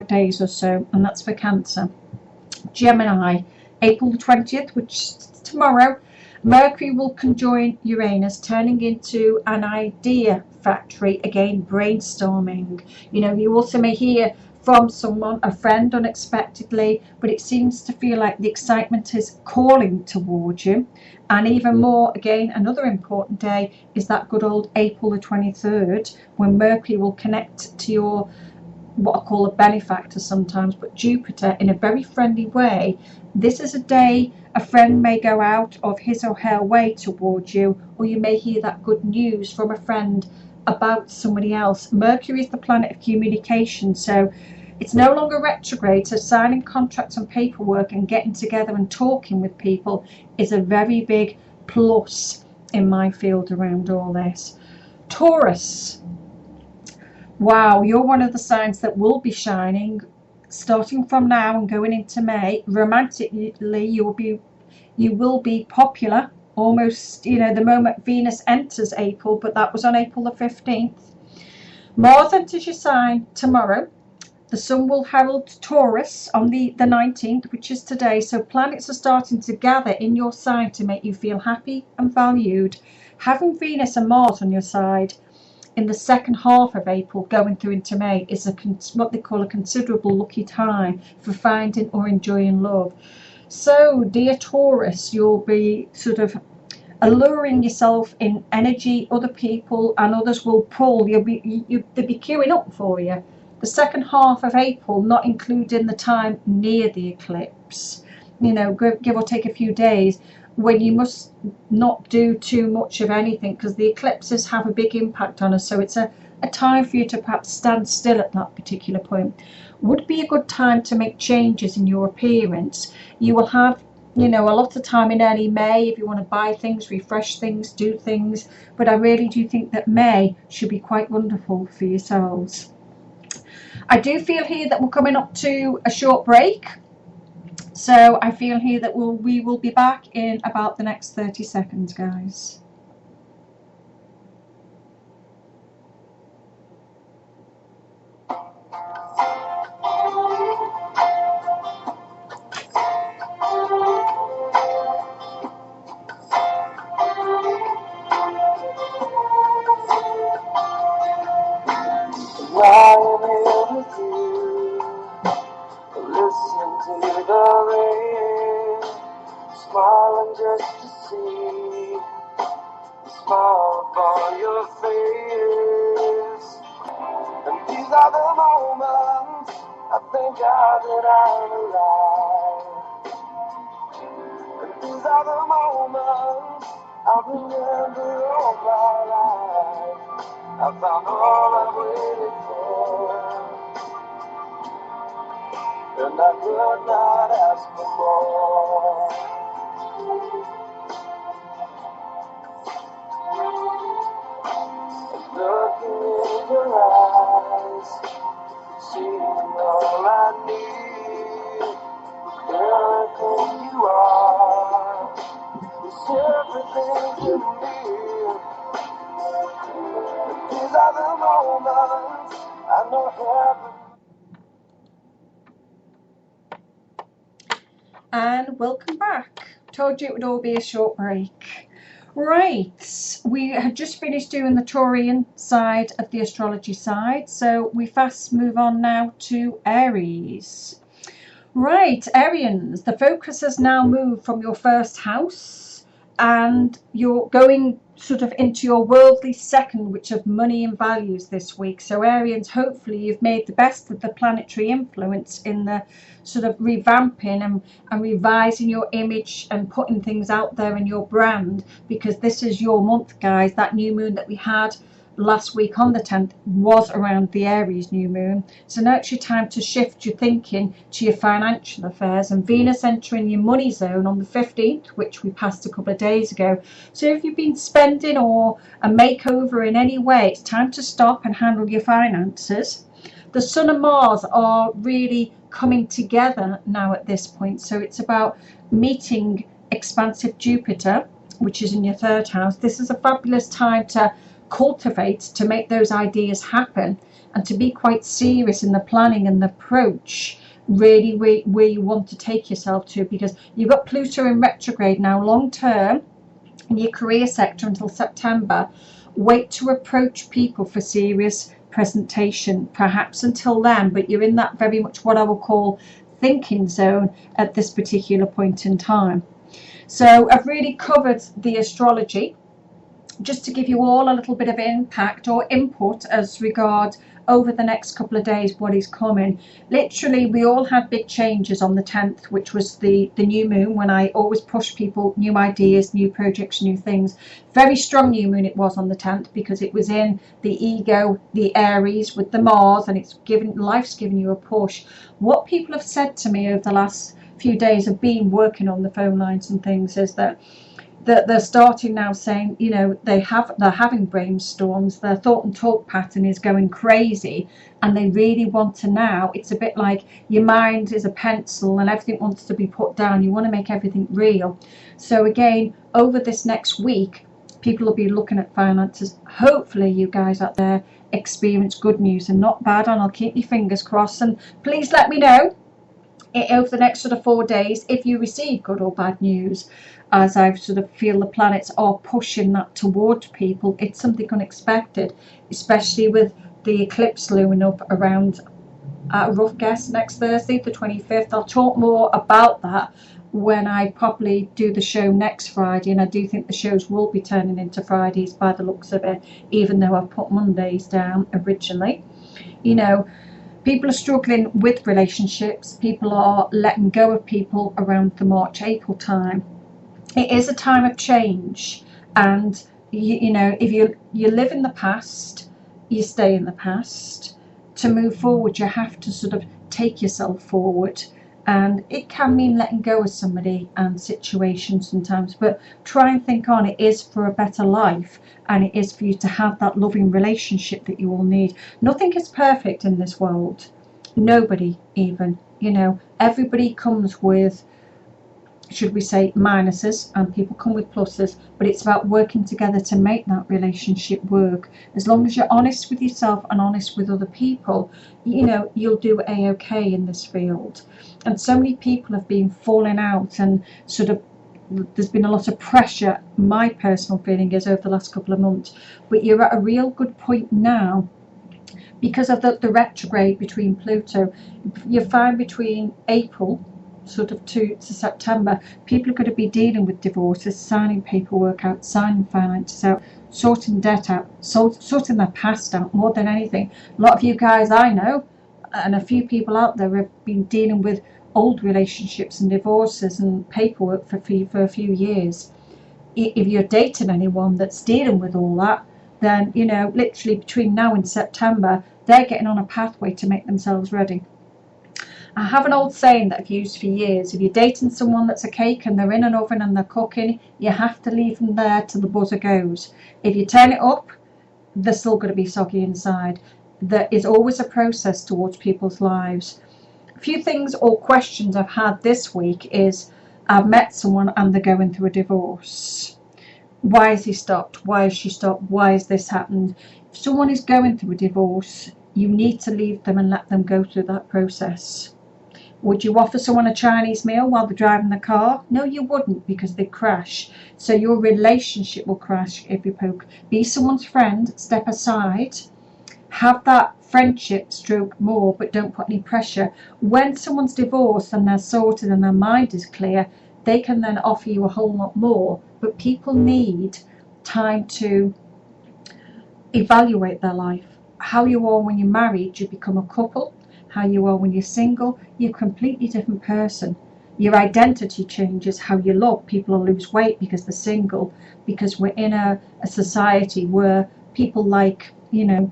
days or so, and that's for Cancer. Gemini, April the 20th, which is tomorrow, Mercury will conjoin Uranus, turning into an idea factory, again brainstorming. You know, you also may hear from someone, a friend, unexpectedly, but it seems to feel like the excitement is calling towards you. And even more, again, another important day is that good old April the 23rd, when Mercury will connect to your, what I call a benefactor sometimes, but Jupiter, in a very friendly way. This is a day a friend may go out of his or her way towards you, or you may hear that good news from a friend about somebody else. Mercury is the planet of communication, so it's no longer retrograde, so signing contracts and paperwork and getting together and talking with people is a very big plus in my field around all this. Taurus, wow, you're one of the signs that will be shining starting from now and going into May. Romantically, you will be popular almost, you know, the moment Venus enters April, but that was on April the 15th. Mars enters your sign tomorrow. The Sun will herald Taurus on the 19th, which is today. So planets are starting to gather in your sign to make you feel happy and valued. Having Venus and Mars on your side in the second half of April going through into May is what they call a considerable lucky time for finding or enjoying love. So, dear Taurus, you'll be sort of alluring yourself in energy. Other people and others will pull. They'll be queuing up for you. The second half of April, not including the time near the eclipse, you know, give or take a few days, when you must not do too much of anything, because the eclipses have a big impact on us. So it's a time for you to perhaps stand still at that particular point. Would be a good time to make changes in your appearance. You will have, you know, a lot of time in early May if you want to buy things, refresh things, do things. But I really do think that May should be quite wonderful for yourselves. I do feel here that we're coming up to a short break. So I feel here that we will be back in about the next 30 seconds, guys. Just to see the smile upon your face. And these are the moments I thank God that I'm alive. And these are the moments I'll remember all my life. I found all I waited for, and I could not ask for more. Looking in your eyes, seeing all I need, everything you are, is everything to me. And these are the moments I know heaven. And welcome back. Told you it would all be a short break. Right, we had just finished doing the Taurian side of the astrology side, so we fast move on now to Aries. Right, Arians, the focus has now moved from your first house and you're going sort of into your worldly second, which of money and values this week. So Arians, hopefully you've made the best of the planetary influence in the sort of revamping and revising your image and putting things out there in your brand, because this is your month, guys. That new moon that we had last week on the 10th was around the Aries new moon. So now it's your time to shift your thinking to your financial affairs, and Venus entering your money zone on the 15th, which we passed a couple of days ago. So if you've been spending or a makeover in any way, it's time to stop and handle your finances. The Sun and Mars are really coming together now at this point, so it's about meeting expansive Jupiter, which is in your third house. This is a fabulous time to cultivate, to make those ideas happen, and to be quite serious in the planning and the approach, really where you want to take yourself to, because you've got Pluto in retrograde now long term in your career sector until September. Wait to approach people for serious presentation, perhaps until then, but you're in that very much what I will call thinking zone at this particular point in time. So I've really covered the astrology just to give you all a little bit of impact or input as regard over the next couple of days what is coming. Literally, we all had big changes on the 10th, which was the new moon, when I always push people new ideas, new projects, new things. Very strong new moon it was on the 10th, because it was in the ego, the Aries with the Mars, and life's giving you a push. What people have said to me over the last few days of being working on the phone lines and things is that they're starting now saying, you know, they're having brainstorms, their thought and talk pattern is going crazy, and they really want to now, it's a bit like your mind is a pencil and everything wants to be put down. You want to make everything real. So again, over this next week, people will be looking at finances. Hopefully you guys out there experience good news and not bad, and I'll keep your fingers crossed. And please let me know over the next sort of 4 days if you receive good or bad news, as I sort of feel the planets are pushing that towards people. It's something unexpected, especially with the eclipse looming up around, a rough guess, next Thursday, the 25th. I'll talk more about that when I properly do the show next Friday, and I do think the shows will be turning into Fridays by the looks of it, even though I've put Mondays down originally. You know, people are struggling with relationships. People are letting go of people around the March-April time. It is a time of change, and you know, if you live in the past, you stay in the past. To move forward, you have to sort of take yourself forward, and it can mean letting go of somebody and situations sometimes, but try and think on, it is for a better life, and it is for you to have that loving relationship that you all need. Nothing is perfect in this world, nobody even, you know, everybody comes with, should we say, minuses, and people come with pluses, but it's about working together to make that relationship work. As long as you're honest with yourself and honest with other people, you know, you'll do a-okay in this field. And so many people have been falling out, and sort of there's been a lot of pressure, my personal feeling is, over the last couple of months. But you're at a real good point now because of the retrograde between Pluto. You find between April sort of to September, people are going to be dealing with divorces, signing paperwork out, signing finances out, sorting debt out, sorting their past out more than anything. A lot of you guys I know, and a few people out there, have been dealing with old relationships and divorces and paperwork for a few years. If you're dating anyone that's dealing with all that, then, you know, literally between now and September, they're getting on a pathway to make themselves ready. I have an old saying that I've used for years. If you're dating someone that's a cake and they're in an oven and they're cooking, you have to leave them there till the buzzer goes. If you turn it up, they're still going to be soggy inside. There is always a process towards people's lives. A few things or questions I've had this week is, I've met someone and they're going through a divorce. Why has he stopped? Why has she stopped? Why has this happened? If someone is going through a divorce, you need to leave them and let them go through that process. Would you offer someone a Chinese meal while they're driving the car? No, you wouldn't, because they'd crash. So your relationship will crash if you poke. Be someone's friend, step aside, have that friendship stroke more, but don't put any pressure. When someone's divorced and they're sorted and their mind is clear, they can then offer you a whole lot more. But people need time to evaluate their life. How you are when you're married, you become a couple. How you are when you're single, you're a completely different person. Your identity changes. How you look, people will lose weight because they're single, because we're in a society where people like, you know,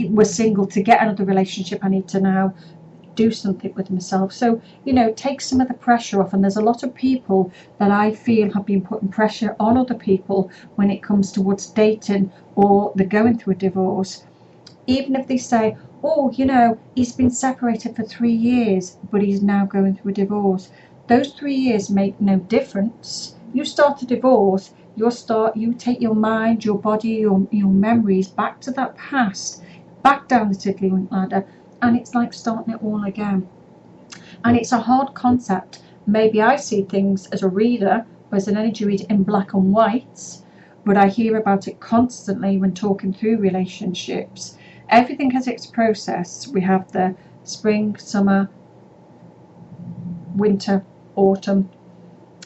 we're single. To get another relationship, I need to now do something with myself. So, you know, take some of the pressure off. And there's a lot of people that I feel have been putting pressure on other people when it comes towards dating, or they're going through a divorce. Even if they say, oh, you know, he's been separated for 3 years, but he's now going through a divorce. Those 3 years make no difference. You start a divorce, you take your mind, your body, your memories back to that past, back down the tiddlywink ladder, and it's like starting it all again. And it's a hard concept. Maybe I see things as a reader, as an energy reader, in black and white, but I hear about it constantly when talking through relationships. Everything has its process. We have the spring, summer, winter, autumn.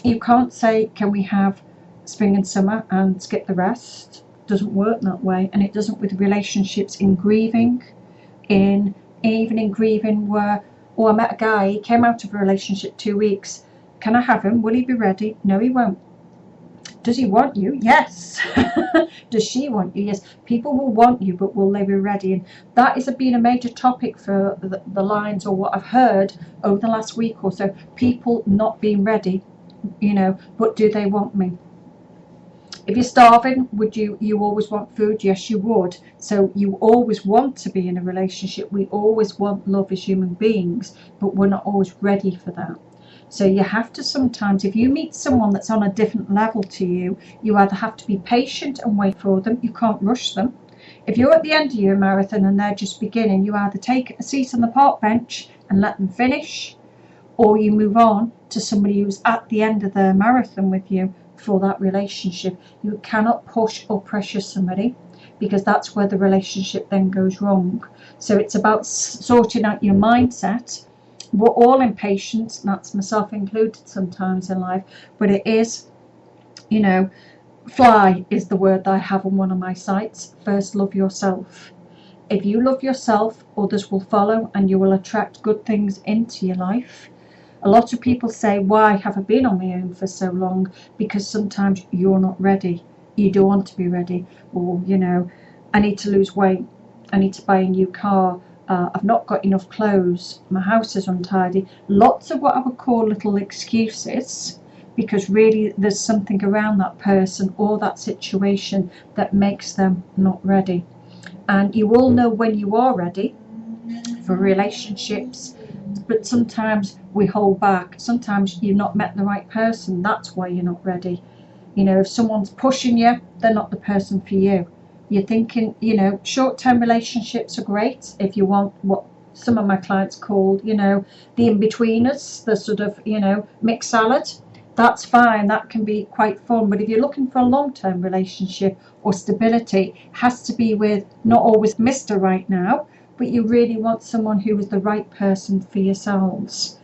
You can't say, can we have spring and summer and skip the rest? It doesn't work that way. And it doesn't with relationships, in grieving, even in grieving where, oh, I met a guy, he came out of a relationship 2 weeks. Can I have him? Will he be ready? No, he won't. Does he want you? Yes. Does she want you? Yes. People will want you, but will they be ready? And that has been a major topic for the lines, or what I've heard over the last week or so. People not being ready, you know, but do they want me? If you're starving, would you always want food? Yes, you would. So you always want to be in a relationship. We always want love as human beings, but we're not always ready for that. So you have to sometimes, if you meet someone that's on a different level to you, you either have to be patient and wait for them. You can't rush them. If you're at the end of your marathon and they're just beginning, you either take a seat on the park bench and let them finish, or you move on to somebody who's at the end of their marathon with you for that relationship. You cannot push or pressure somebody, because that's where the relationship then goes wrong. So it's about sorting out your mindset. We're all impatient, that's myself included sometimes in life, but it is, you know, fly is the word that I have on one of my sites. First, love yourself. If you love yourself, others will follow, and you will attract good things into your life. A lot of people say, why have I been on my own for so long? Because sometimes you're not ready. You don't want to be ready. Or, you know, I need to lose weight. I need to buy a new car. I've not got enough clothes. My house is untidy. Lots of what I would call little excuses, because really there's something around that person or that situation that makes them not ready. And you all know when you are ready for relationships, but sometimes we hold back. Sometimes you've not met the right person. That's why you're not ready. You know, if someone's pushing you, they're not the person for you. You're thinking, you know, short-term relationships are great if you want what some of my clients call, you know, the in-betweeners, the sort of, you know, mixed salad. That's fine. That can be quite fun. But if you're looking for a long-term relationship or stability, it has to be with not always Mr. Right Now, but you really want someone who is the right person for yourselves.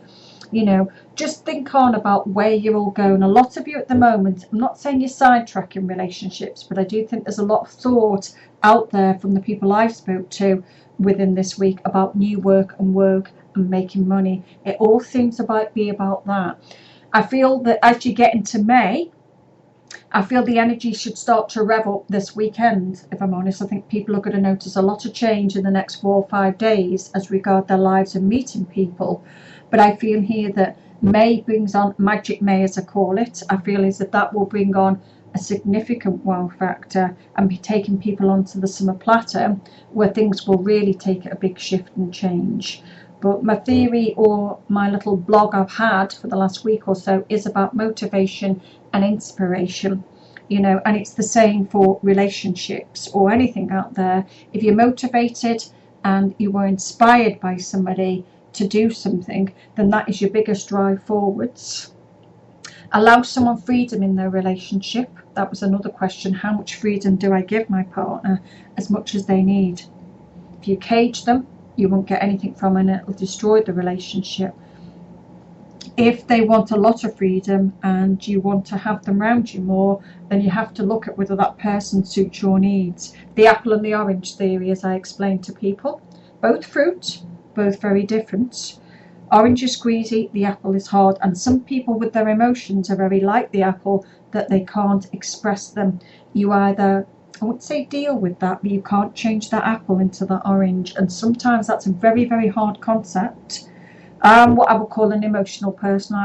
You know, just think on about where you're all going. A lot of you at the moment, I'm not saying you're sidetracking relationships, but I do think there's a lot of thought out there from the people I've spoke to within this week about new work and making money. It all seems to be about that. I feel that as you get into May, I feel the energy should start to rev up this weekend, if I'm honest. I think people are going to notice a lot of change in the next 4 or 5 days as regard their lives and meeting people. But I feel here that May brings on, Magic May as I call it, I feel is that will bring on a significant wow factor and be taking people onto the summer plateau, where things will really take a big shift and change. But my theory, or my little blog I've had for the last week or so, is about motivation and inspiration, you know, and it's the same for relationships or anything out there. If you're motivated and you were inspired by somebody to do something, then that is your biggest drive forwards. Allow someone freedom in their relationship. That was another question. How much freedom do I give my partner? As much as they need. If you cage them, you won't get anything from it, and it will destroy the relationship. If they want a lot of freedom and you want to have them around you more, then you have to look at whether that person suits your needs. The apple and the orange theory, as I explained to people. Both fruit, both very different. Orange is squeezy, the apple is hard, and some people with their emotions are very like the apple, that they can't express them. You either, I wouldn't say deal with that, but you can't change that apple into that orange, and sometimes that's a very, very hard concept. What I would call an emotional person.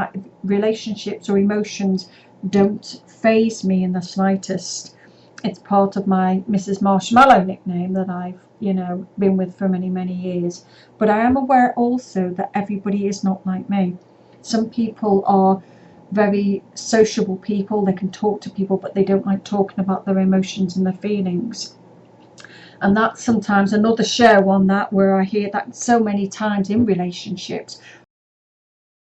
Relationships or emotions don't faze me in the slightest. It's part of my Mrs. Marshmallow nickname that I've, you know, been with for many, many years. But I am aware also that everybody is not like me. Some people are very sociable people. They can talk to people, but they don't like talking about their emotions and their feelings. And that's sometimes another show on that, where I hear that so many times in relationships.